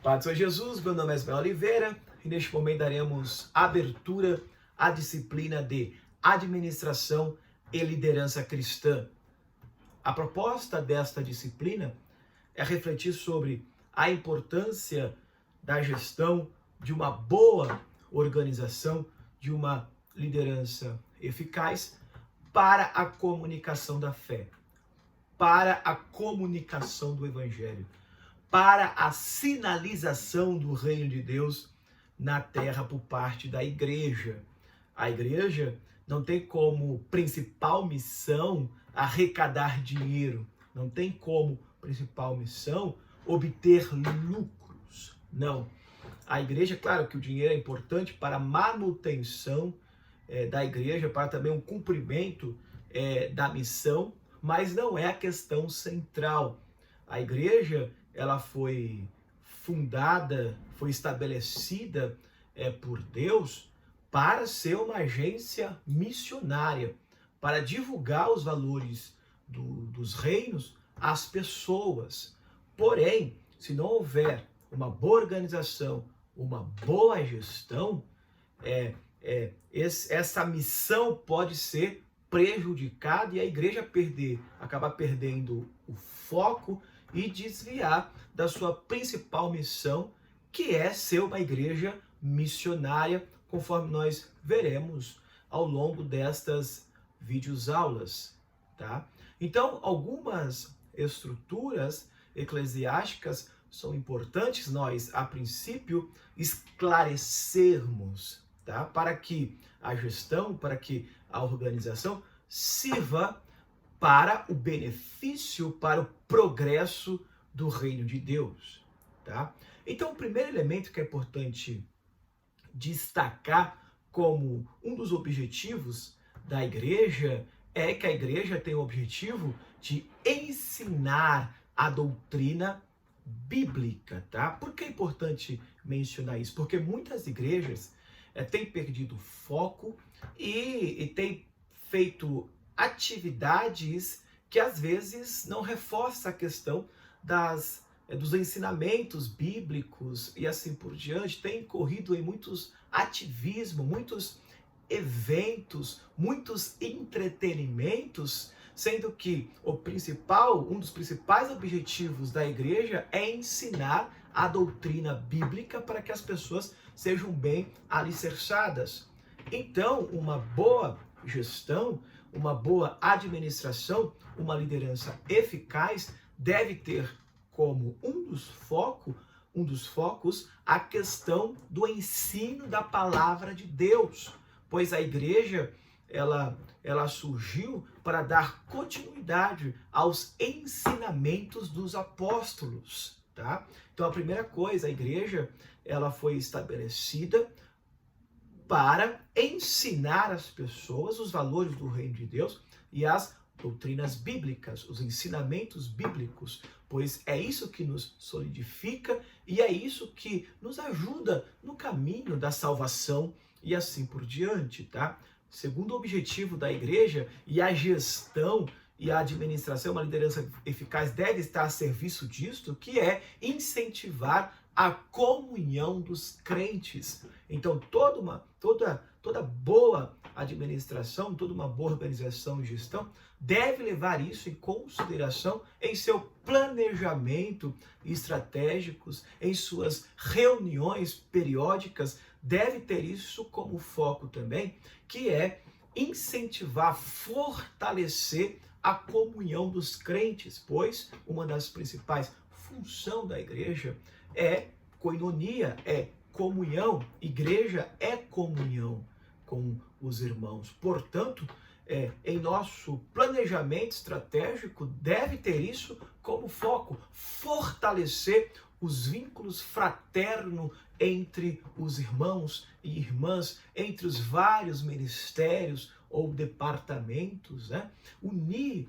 Paz do Senhor Jesus, meu nome é Ismael Oliveira e neste momento daremos abertura à disciplina de Administração e Liderança Cristã. A proposta desta disciplina é refletir sobre a importância da gestão de uma boa organização, de uma liderança eficaz para a comunicação da fé, para a comunicação do Evangelho, para a sinalização do reino de Deus na terra por parte da igreja. A igreja não tem como principal missão arrecadar dinheiro, não tem como principal missão obter lucros. Não. A igreja, claro que o dinheiro é importante para a manutenção da igreja, para também o cumprimento da missão, mas não é a questão central. A igreja, ela foi fundada, foi estabelecida por Deus para ser uma agência missionária, para divulgar os valores dos reinos às pessoas. Porém, se não houver uma boa organização, uma boa gestão, essa missão pode ser prejudicada e a igreja acabar perdendo o foco e desviar da sua principal missão, que é ser uma igreja missionária, conforme nós veremos ao longo destas videoaulas, tá? Então, algumas estruturas eclesiásticas são importantes nós, a princípio, esclarecermos, tá? Para que a gestão, para que a organização sirva para o benefício, para o progresso do reino de Deus, tá? Então, o primeiro elemento que é importante destacar como um dos objetivos da igreja é que a igreja tem o objetivo de ensinar a doutrina bíblica, tá? Por que é importante mencionar isso? Porque muitas igrejas têm perdido foco e têm feito atividades que às vezes não reforçam a questão dos ensinamentos bíblicos e assim por diante. Tem corrido em muitos ativismos, muitos eventos, muitos entretenimentos, sendo que um dos principais objetivos da igreja é ensinar a doutrina bíblica para que as pessoas sejam bem alicerçadas. Então, uma boa gestão, uma boa administração, uma liderança eficaz deve ter como um dos focos a questão do ensino da palavra de Deus, pois a igreja ela surgiu para dar continuidade aos ensinamentos dos apóstolos, tá? Então a primeira coisa, a igreja ela foi estabelecida para ensinar às pessoas os valores do reino de Deus e as doutrinas bíblicas, os ensinamentos bíblicos, pois é isso que nos solidifica e é isso que nos ajuda no caminho da salvação e assim por diante, tá? Segundo objetivo da igreja, e a gestão e a administração, uma liderança eficaz deve estar a serviço disto, que é incentivar a comunhão dos crentes. Então, toda boa administração, toda uma boa organização e gestão deve levar isso em consideração em seu planejamento estratégicos, em suas reuniões periódicas, deve ter isso como foco também, que é incentivar, fortalecer a comunhão dos crentes, pois uma das principais funções da igreja é koinonia, é comunhão. Igreja é comunhão com os irmãos. Portanto, em nosso planejamento estratégico, deve ter isso como foco, fortalecer os vínculos fraternos entre os irmãos e irmãs, entre os vários ministérios ou departamentos, né? Unir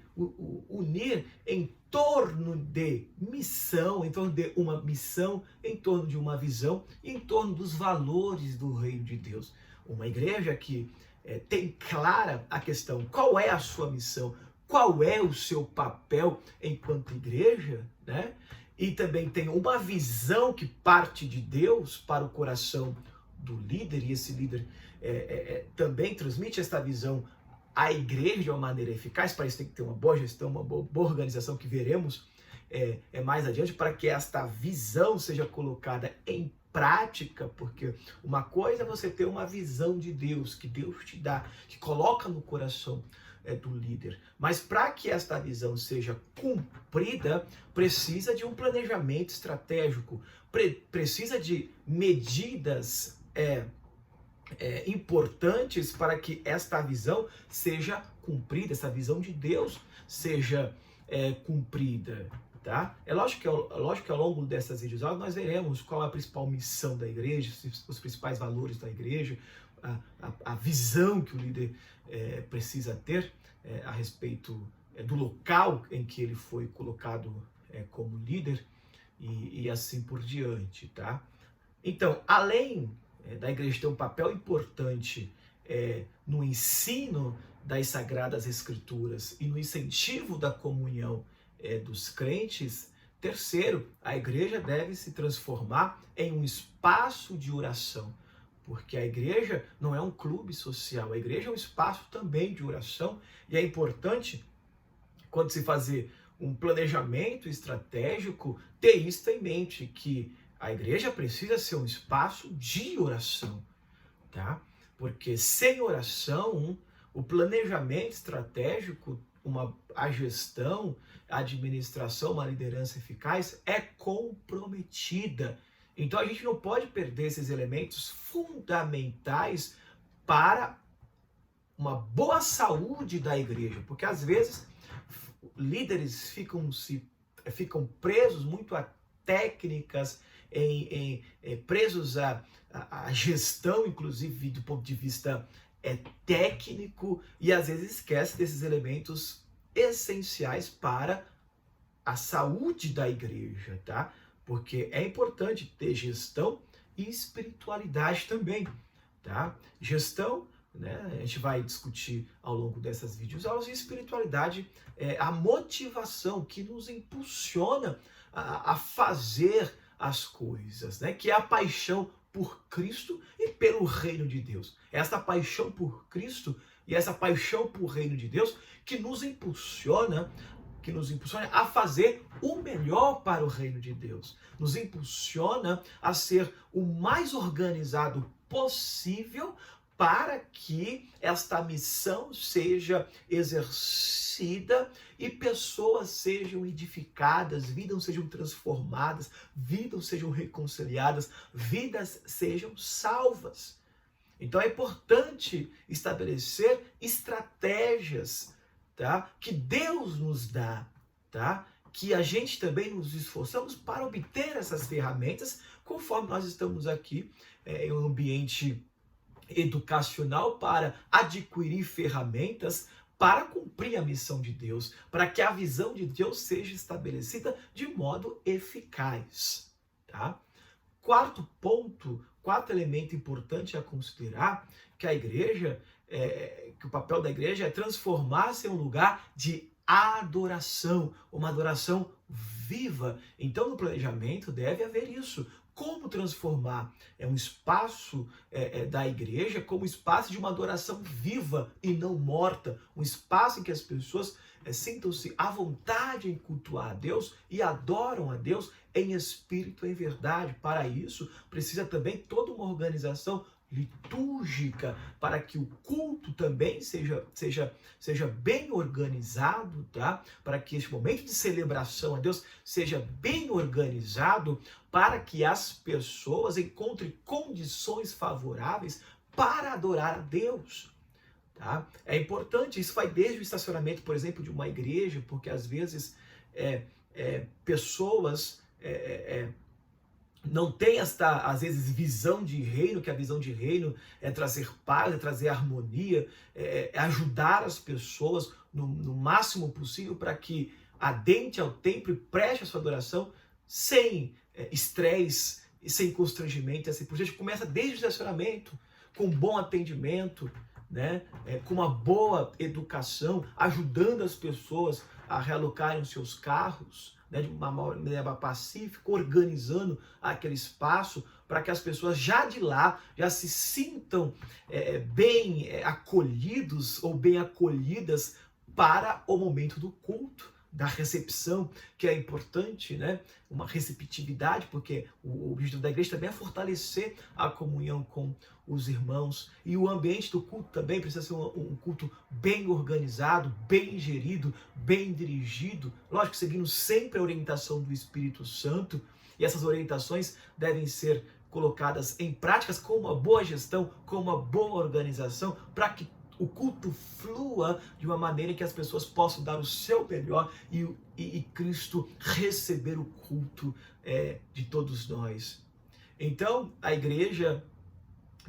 em torno de missão, em torno de uma missão, em torno de uma visão, em torno dos valores do reino de Deus. Uma igreja que tem clara a questão, qual é a sua missão, qual é o seu papel enquanto igreja, né? e também tem uma visão que parte de Deus para o coração do líder, e esse líder também transmite esta visão à igreja de uma maneira eficaz. Para isso tem que ter uma boa gestão, uma boa organização, que veremos mais adiante, para que esta visão seja colocada em prática, porque uma coisa é você ter uma visão de Deus, que Deus te dá, que coloca no coração do líder. Mas para que esta visão seja cumprida, precisa de um planejamento estratégico, precisa de medidas importantes para que esta visão seja cumprida, essa visão de Deus seja cumprida. Tá? É lógico que ao longo dessas videoaulas nós veremos qual é a principal missão da igreja, os principais valores da igreja, a visão que o líder precisa ter a respeito do local em que ele foi colocado como líder e assim por diante. Tá? Então, além da igreja ter um papel importante no ensino das Sagradas Escrituras e no incentivo da comunhão dos crentes, terceiro, a igreja deve se transformar em um espaço de oração, porque a igreja não é um clube social, a igreja é um espaço também de oração, e é importante, quando se fazer um planejamento estratégico, ter isso em mente, que a igreja precisa ser um espaço de oração, tá? Porque sem oração, o planejamento estratégico, a gestão, a administração, uma liderança eficaz é comprometida. Então a gente não pode perder esses elementos fundamentais para uma boa saúde da igreja, porque às vezes líderes ficam presos muito a técnicas, presos à gestão, inclusive do ponto de vista técnico, e às vezes esquece desses elementos essenciais para a saúde da igreja, tá? Porque é importante ter gestão e espiritualidade também, tá? Gestão, né, a gente vai discutir ao longo dessas videoaulas, e espiritualidade é a motivação que nos impulsiona a fazer as coisas, né? Que é a paixão por Cristo e pelo reino de Deus. Esta paixão por Cristo e essa paixão por reino de Deus que nos impulsiona a fazer o melhor para o reino de Deus. Nos impulsiona a ser o mais organizado possível para que esta missão seja exercida e pessoas sejam edificadas, vidas sejam transformadas, vidas sejam reconciliadas, vidas sejam salvas. Então é importante estabelecer estratégias, tá? Que Deus nos dá, tá? Que a gente também nos esforçamos para obter essas ferramentas, conforme nós estamos aqui em um ambiente educacional, para adquirir ferramentas para cumprir a missão de Deus, para que a visão de Deus seja estabelecida de modo eficaz, tá? Quarto elemento importante a considerar, que a igreja, que o papel da igreja é transformar-se em um lugar de adoração, uma adoração viva. Então, no planejamento deve haver isso. Como transformar um espaço da igreja como espaço de uma adoração viva e não morta, um espaço em que as pessoas sintam-se à vontade em cultuar a Deus e adoram a Deus em espírito e em verdade. Para isso, precisa também toda uma organização litúrgica, para que o culto também seja bem organizado, tá? Para que este momento de celebração a Deus seja bem organizado, para que as pessoas encontrem condições favoráveis para adorar a Deus. Tá? É importante, isso vai desde o estacionamento, por exemplo, de uma igreja, porque às vezes pessoas não têm esta, às vezes, visão de reino, que a visão de reino é trazer paz, é trazer harmonia, é ajudar as pessoas no máximo possível para que adentre ao templo e preste a sua adoração sem estresse e sem constrangimento. Assim, por gente começa desde o estacionamento, com bom atendimento, né? Com uma boa educação, ajudando as pessoas a realocarem os seus carros, né, de uma maneira pacífica, organizando aquele espaço para que as pessoas já de lá já se sintam bem acolhidos ou bem acolhidas para o momento do culto, da recepção, que é importante, né? Uma receptividade, porque o objetivo da igreja também é fortalecer a comunhão com os irmãos. E o ambiente do culto também precisa ser um culto bem organizado, bem gerido, bem dirigido, lógico, seguindo sempre a orientação do Espírito Santo. E essas orientações devem ser colocadas em práticas com uma boa gestão, com uma boa organização, para que o culto flua de uma maneira que as pessoas possam dar o seu melhor e Cristo receber o culto de todos nós. Então, a igreja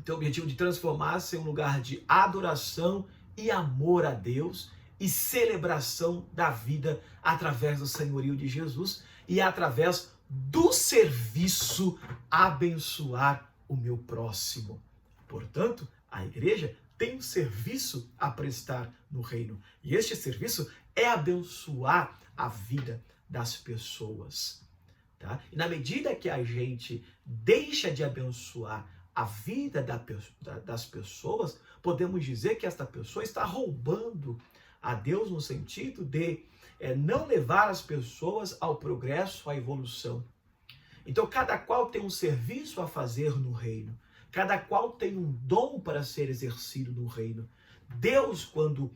tem o objetivo de transformar-se em um lugar de adoração e amor a Deus e celebração da vida através do senhorio de Jesus e através do serviço abençoar o meu próximo. Portanto, a igreja tem um serviço a prestar no reino. E este serviço é abençoar a vida das pessoas. Tá? E na medida que a gente deixa de abençoar a vida das pessoas, podemos dizer que esta pessoa está roubando a Deus no sentido de não levar as pessoas ao progresso, à evolução. Então, cada qual tem um serviço a fazer no reino. Cada qual tem um dom para ser exercido no reino. Deus, quando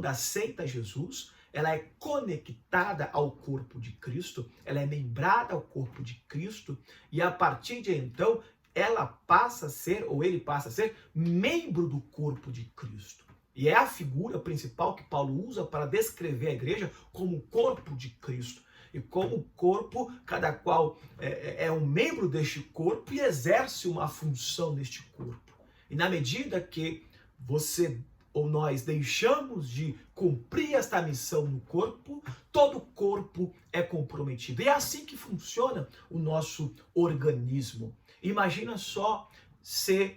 aceita Jesus, ela é conectada ao corpo de Cristo, ela é membrada ao corpo de Cristo, e a partir de então, ela passa a ser, ou ele passa a ser, membro do corpo de Cristo. E é a figura principal que Paulo usa para descrever a igreja como o corpo de Cristo. E como corpo, cada qual é um membro deste corpo e exerce uma função neste corpo. E na medida que você ou nós deixamos de cumprir esta missão no corpo, todo o corpo é comprometido. E é assim que funciona o nosso organismo. Imagina só se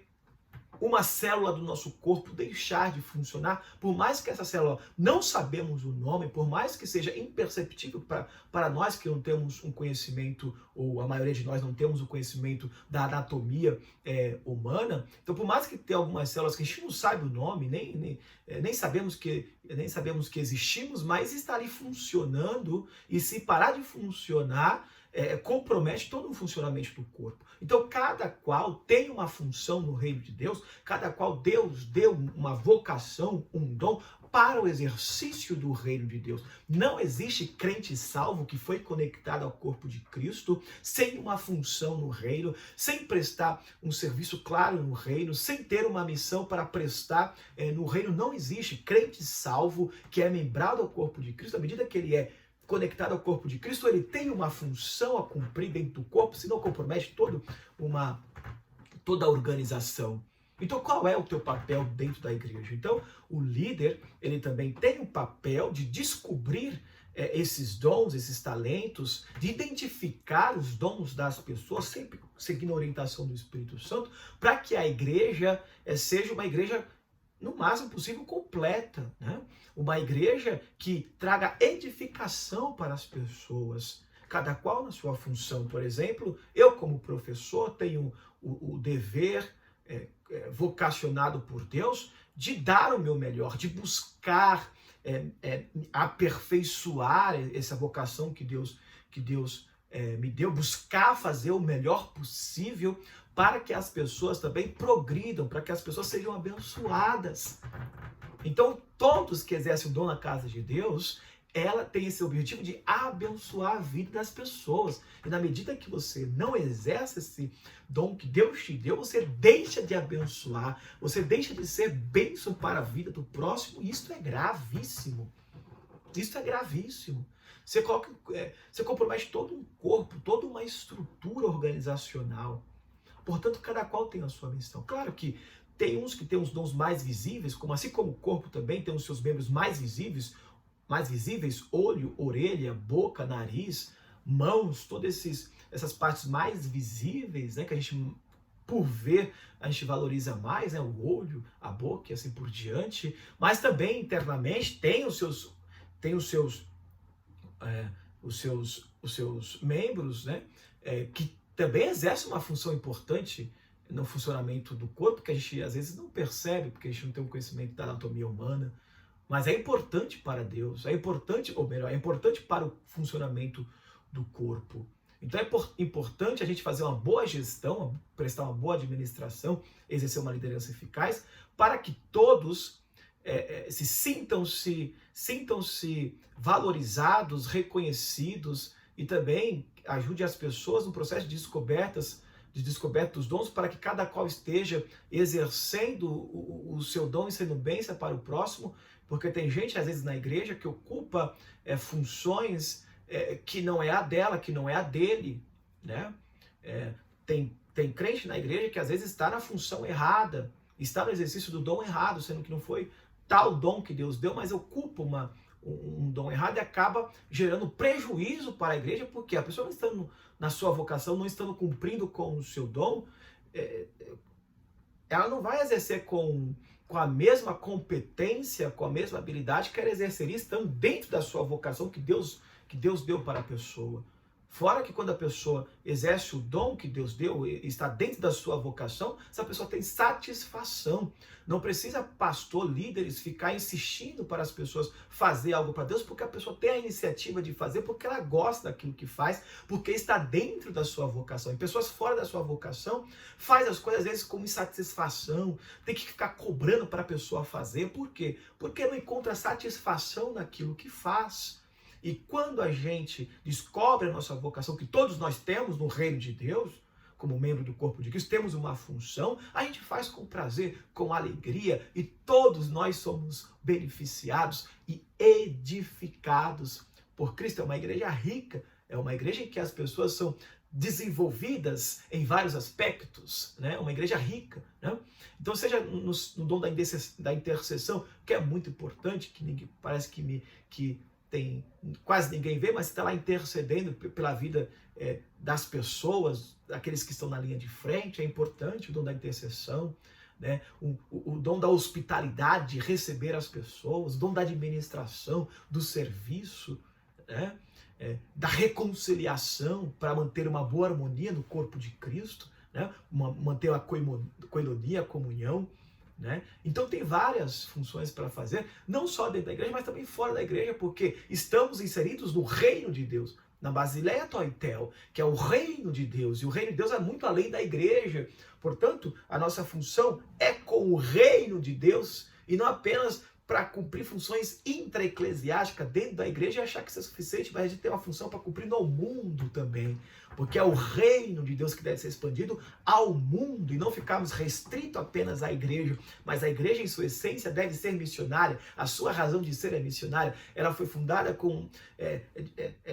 uma célula do nosso corpo deixar de funcionar, por mais que essa célula não sabemos o nome, por mais que seja imperceptível para nós que não temos um conhecimento, ou a maioria de nós não temos o conhecimento da anatomia humana, então por mais que tenha algumas células que a gente não sabe o nome, nem sabemos que existimos, mas está ali funcionando, e se parar de funcionar, compromete todo o funcionamento do corpo. Então, cada qual tem uma função no reino de Deus, cada qual Deus deu uma vocação, um dom para o exercício do reino de Deus. Não existe crente salvo que foi conectado ao corpo de Cristo sem uma função no reino, sem prestar um serviço claro no reino, sem ter uma missão para prestar no reino. Não existe crente salvo que é membrado ao corpo de Cristo. À medida que ele é conectado ao corpo de Cristo, ele tem uma função a cumprir dentro do corpo, senão compromete toda a organização. Então, qual é o teu papel dentro da igreja? Então, o líder, ele também tem o papel de descobrir esses dons, esses talentos, de identificar os dons das pessoas, sempre seguindo a orientação do Espírito Santo, para que a igreja seja uma igreja no máximo possível completa, né? Uma igreja que traga edificação para as pessoas, cada qual na sua função. Por exemplo, eu como professor tenho o dever vocacionado por Deus de dar o meu melhor, de buscar aperfeiçoar essa vocação que Deus me deu, buscar fazer o melhor possível para que as pessoas também progridam, para que as pessoas sejam abençoadas. Então, todos que exercem o dom na casa de Deus, ela tem esse objetivo de abençoar a vida das pessoas. E na medida que você não exerce esse dom que Deus te deu, você deixa de abençoar, você deixa de ser bênção para a vida do próximo, e isso é gravíssimo. Isso é gravíssimo. Você compromete todo um corpo, toda uma estrutura organizacional. Portanto, cada qual tem a sua missão. Claro que tem uns que têm os dons mais visíveis, assim como o corpo também tem os seus membros mais visíveis, olho, orelha, boca, nariz, mãos, todas essas partes mais visíveis, né, que a gente, por ver, a gente valoriza mais, né, o olho, a boca e assim por diante. Mas também internamente tem os seus os seus membros, né, que também exercem uma função importante no funcionamento do corpo, que a gente às vezes não percebe, porque a gente não tem um conhecimento da anatomia humana, mas é importante para Deus, é importante, ou melhor, é importante para o funcionamento do corpo. Então é importante a gente fazer uma boa gestão, prestar uma boa administração, exercer uma liderança eficaz, para que todos sintam-se valorizados, reconhecidos, e também ajude as pessoas no processo de descoberta dos dons, para que cada qual esteja exercendo o seu dom e sendo bênção para o próximo, porque tem gente, às vezes, na igreja que ocupa funções que não é a dela, que não é a dele, né? Tem crente na igreja que, às vezes, está na função errada, está no exercício do dom errado, sendo que não foi tal dom que Deus deu, mas ocupa um dom errado e acaba gerando prejuízo para a igreja, porque a pessoa não estando na sua vocação, não estando cumprindo com o seu dom, ela não vai exercer com a mesma competência, com a mesma habilidade que ela exerceria estando dentro da sua vocação que Deus deu para a pessoa. Fora que quando a pessoa exerce o dom que Deus deu e está dentro da sua vocação, essa pessoa tem satisfação. Não precisa pastor, líderes ficar insistindo para as pessoas fazer algo para Deus, porque a pessoa tem a iniciativa de fazer, porque ela gosta daquilo que faz, porque está dentro da sua vocação. E pessoas fora da sua vocação fazem as coisas às vezes com insatisfação, tem que ficar cobrando para a pessoa fazer. Por quê? Porque não encontra satisfação naquilo que faz. E quando a gente descobre a nossa vocação, que todos nós temos no reino de Deus, como membro do corpo de Cristo, temos uma função, a gente faz com prazer, com alegria, e todos nós somos beneficiados e edificados por Cristo. É uma igreja rica, é uma igreja em que as pessoas são desenvolvidas em vários aspectos, né? Uma igreja rica, né? Então, seja no dom da intercessão, que é muito importante, que parece que tem quase ninguém vê, mas está lá intercedendo pela vida das pessoas, daqueles que estão na linha de frente. É importante o dom da intercessão, né? O dom da hospitalidade, de receber as pessoas, o dom da administração, do serviço, né? Da reconciliação, para manter uma boa harmonia no corpo de Cristo, né? Manter a coinonia, a comunhão. Né? Então tem várias funções para fazer, não só dentro da igreja, mas também fora da igreja, porque estamos inseridos no reino de Deus, na Basileia Toitel, que é o reino de Deus, e o reino de Deus é muito além da igreja. Portanto, a nossa função é com o reino de Deus, e não apenas para cumprir funções intra-eclesiásticas dentro da igreja e achar que isso é suficiente, mas a gente tem uma função para cumprir no mundo também, porque é o reino de Deus que deve ser expandido ao mundo, e não ficarmos restritos apenas à igreja, mas a igreja em sua essência deve ser missionária. A sua razão de ser é missionária. Ela foi fundada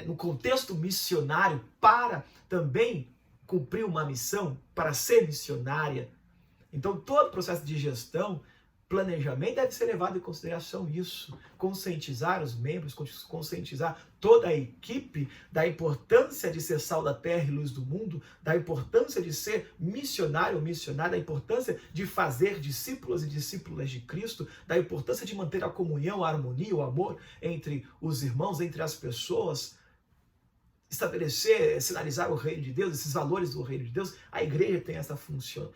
no contexto missionário para também cumprir uma missão, para ser missionária. Então todo o processo de gestão, planejamento, deve ser levado em consideração isso, conscientizar os membros, conscientizar toda a equipe da importância de ser sal da terra e luz do mundo, da importância de ser missionário ou missionária, da importância de fazer discípulos e discípulas de Cristo, da importância de manter a comunhão, a harmonia, o amor entre os irmãos, entre as pessoas, estabelecer, sinalizar o reino de Deus, esses valores do reino de Deus. A igreja tem esta função,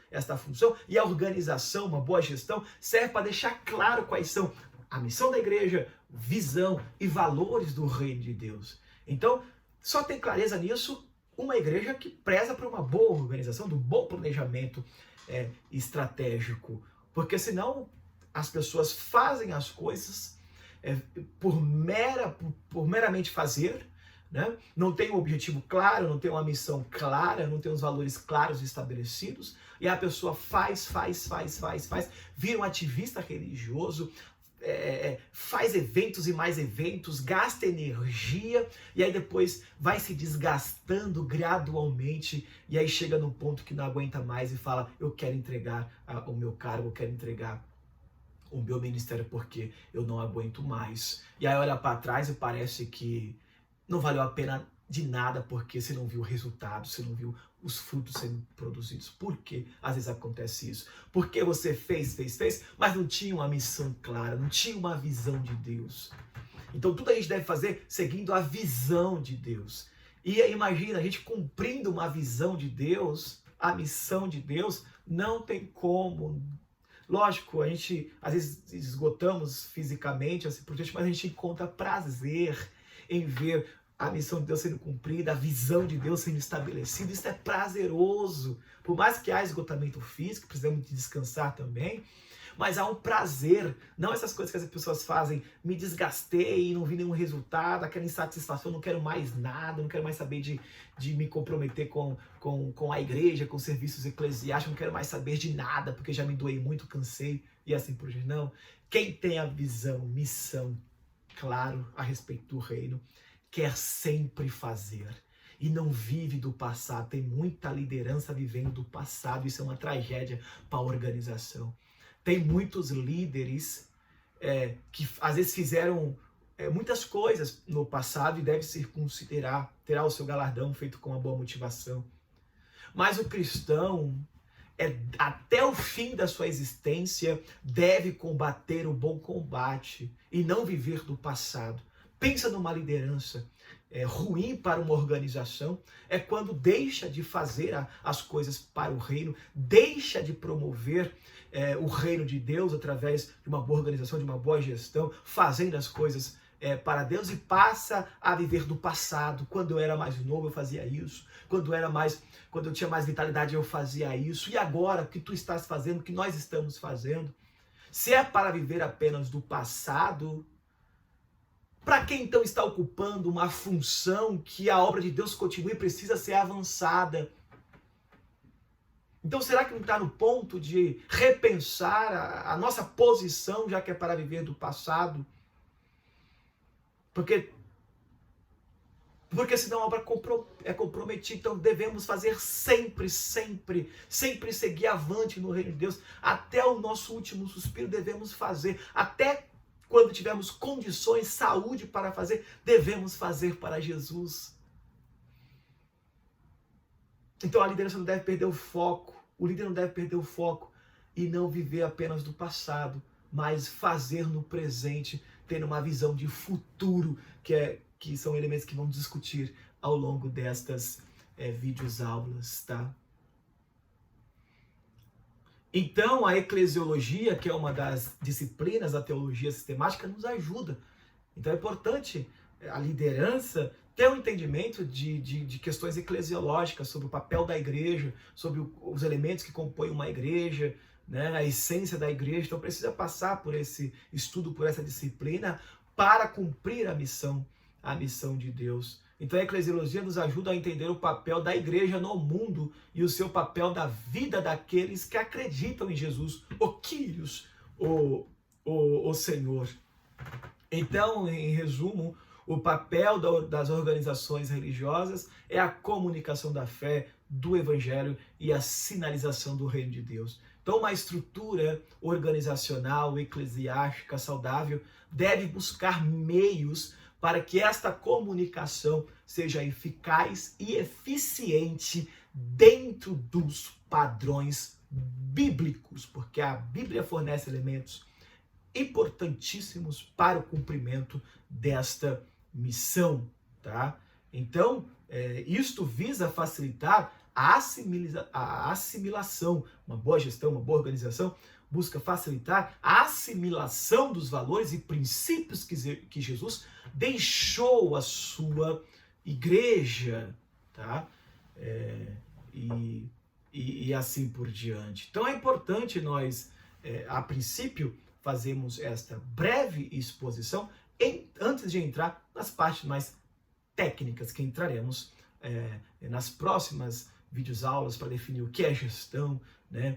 e a organização, uma boa gestão, serve para deixar claro quais são a missão da igreja, visão e valores do reino de Deus. Então, só tem clareza nisso uma igreja que preza por uma boa organização, do bom planejamento estratégico, porque senão as pessoas fazem as coisas por meramente fazer, né? Não tem um objetivo claro, não tem uma missão clara, não tem os valores claros estabelecidos, e a pessoa faz, vira um ativista religioso, faz eventos e mais eventos, gasta energia, e aí depois vai se desgastando gradualmente, e aí chega num ponto que não aguenta mais e fala: eu quero entregar o meu cargo, eu quero entregar o meu ministério porque eu não aguento mais. E aí olha para trás e parece que não valeu a pena de nada, porque você não viu o resultado, você não viu os frutos sendo produzidos. Por que às vezes acontece isso? Porque você fez, mas não tinha uma missão clara, não tinha uma visão de Deus. Então tudo a gente deve fazer seguindo a visão de Deus. E imagina, a gente cumprindo uma visão de Deus, a missão de Deus, não tem como. Lógico, a gente às vezes esgotamos fisicamente, assim por diante, mas a gente encontra prazer em ver a missão de Deus sendo cumprida, a visão de Deus sendo estabelecida. Isso é prazeroso. Por mais que haja esgotamento físico, precisamos de descansar também, mas há um prazer, não essas coisas que as pessoas fazem, me desgastei, não vi nenhum resultado, aquela insatisfação, não quero mais nada, não quero mais saber de me comprometer com a igreja, com serviços eclesiásticos, não quero mais saber de nada, porque já me doei muito, cansei, e assim por diante. Não, quem tem a visão, missão, claro, a respeito do reino, quer sempre fazer. E não vive do passado. Tem muita liderança vivendo do passado. Isso é uma tragédia para a organização. Tem muitos líderes que às vezes fizeram muitas coisas no passado e deve se considerar, terá o seu galardão feito com uma boa motivação. Mas o cristão, até o fim da sua existência, deve combater o bom combate e não viver do passado. Pensa numa liderança ruim para uma organização, é quando deixa de fazer as coisas para o reino, deixa de promover o reino de Deus através de uma boa organização, de uma boa gestão, fazendo as coisas para Deus e passa a viver do passado. Quando eu era mais novo eu fazia isso, quando eu tinha mais vitalidade eu fazia isso, e agora o que tu estás fazendo, o que nós estamos fazendo? Se é para viver apenas do passado, para quem então está ocupando uma função que a obra de Deus continue e precisa ser avançada? Então será que não está no ponto de repensar a nossa posição, já que é para viver do passado? Porque senão a obra é comprometida. Então devemos fazer sempre seguir avante no reino de Deus. Até o nosso último suspiro devemos fazer. Até quando tivermos condições, saúde para fazer, devemos fazer para Jesus. Então a liderança não deve perder o foco, o líder não deve perder o foco e não viver apenas do passado, mas fazer no presente, tendo uma visão de futuro, que são elementos que vamos discutir ao longo destas videoaulas, tá? Então, a eclesiologia, que é uma das disciplinas da teologia sistemática, nos ajuda. Então, é importante a liderança ter um entendimento de questões eclesiológicas, sobre o papel da igreja, sobre os elementos que compõem uma igreja, né, a essência da igreja. Então, precisa passar por esse estudo, por essa disciplina, para cumprir a missão de Deus. Então a eclesiologia nos ajuda a entender o papel da igreja no mundo e o seu papel da vida daqueles que acreditam em Jesus, o Kyrios, o Senhor. Então, em resumo, o papel das organizações religiosas é a comunicação da fé, do evangelho e a sinalização do reino de Deus. Então, uma estrutura organizacional, eclesiástica, saudável, deve buscar meios para que esta comunicação seja eficaz e eficiente dentro dos padrões bíblicos, porque a Bíblia fornece elementos importantíssimos para o cumprimento desta missão, tá? Então, isto visa facilitar a assimilação, uma boa gestão, uma boa organização, busca facilitar a assimilação dos valores e princípios que Jesus deixou a sua igreja, tá? E assim por diante. Então é importante nós, a princípio, fazermos esta breve exposição antes de entrar nas partes mais técnicas que entraremos nas próximas videoaulas para definir o que é gestão, né?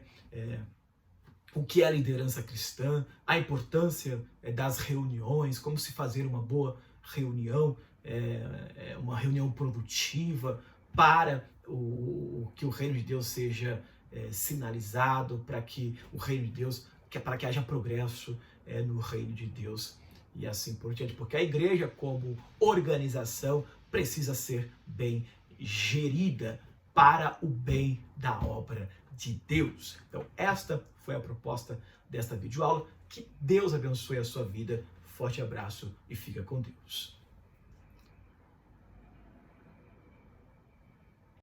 O que é a liderança cristã, a importância das reuniões, como se fazer uma boa reunião, uma reunião produtiva para que o reino de Deus seja sinalizado, para que o reino de Deus, para que haja progresso no reino de Deus e assim por diante. Porque a igreja, como organização, precisa ser bem gerida para o bem da obra de Deus. Então, esta foi a proposta desta videoaula. Que Deus abençoe a sua vida. Forte abraço e fica com Deus.